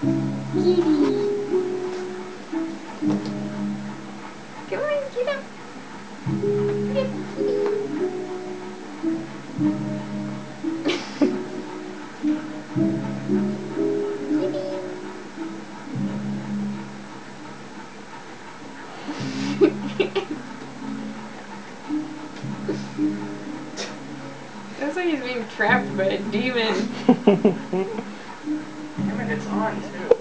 Kitty. Come on, get up. Get up, Looks like he's being trapped by a demon. Damn it, it's on too.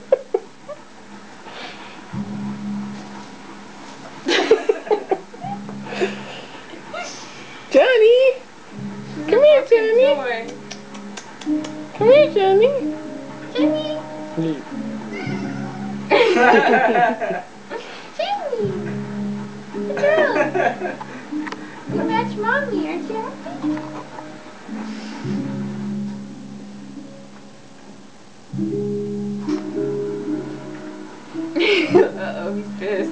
Johnny! Come here, Johnny! Come here, Johnny! Johnny! Johnny! Good girl! You match mommy, aren't you happy? Uh-oh, he's pissed.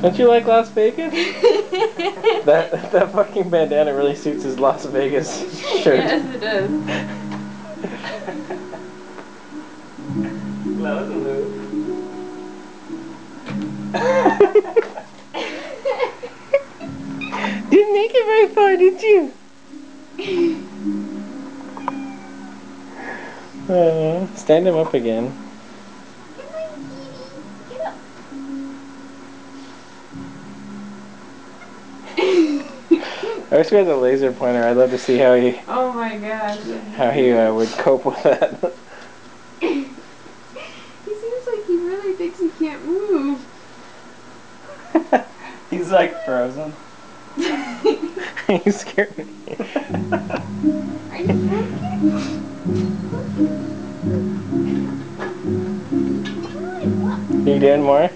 Don't you like Las Vegas? that fucking bandana really suits his Las Vegas shirt. Yes, it does. That was a move. Didn't make it very far, did you? Stand him up again. Come on, kitty. Get up. I wish we had the laser pointer. I'd love to see how he Oh my gosh. would cope with that. He seems like he really thinks he can't move. He's like frozen. He scared me. Are you You doing more?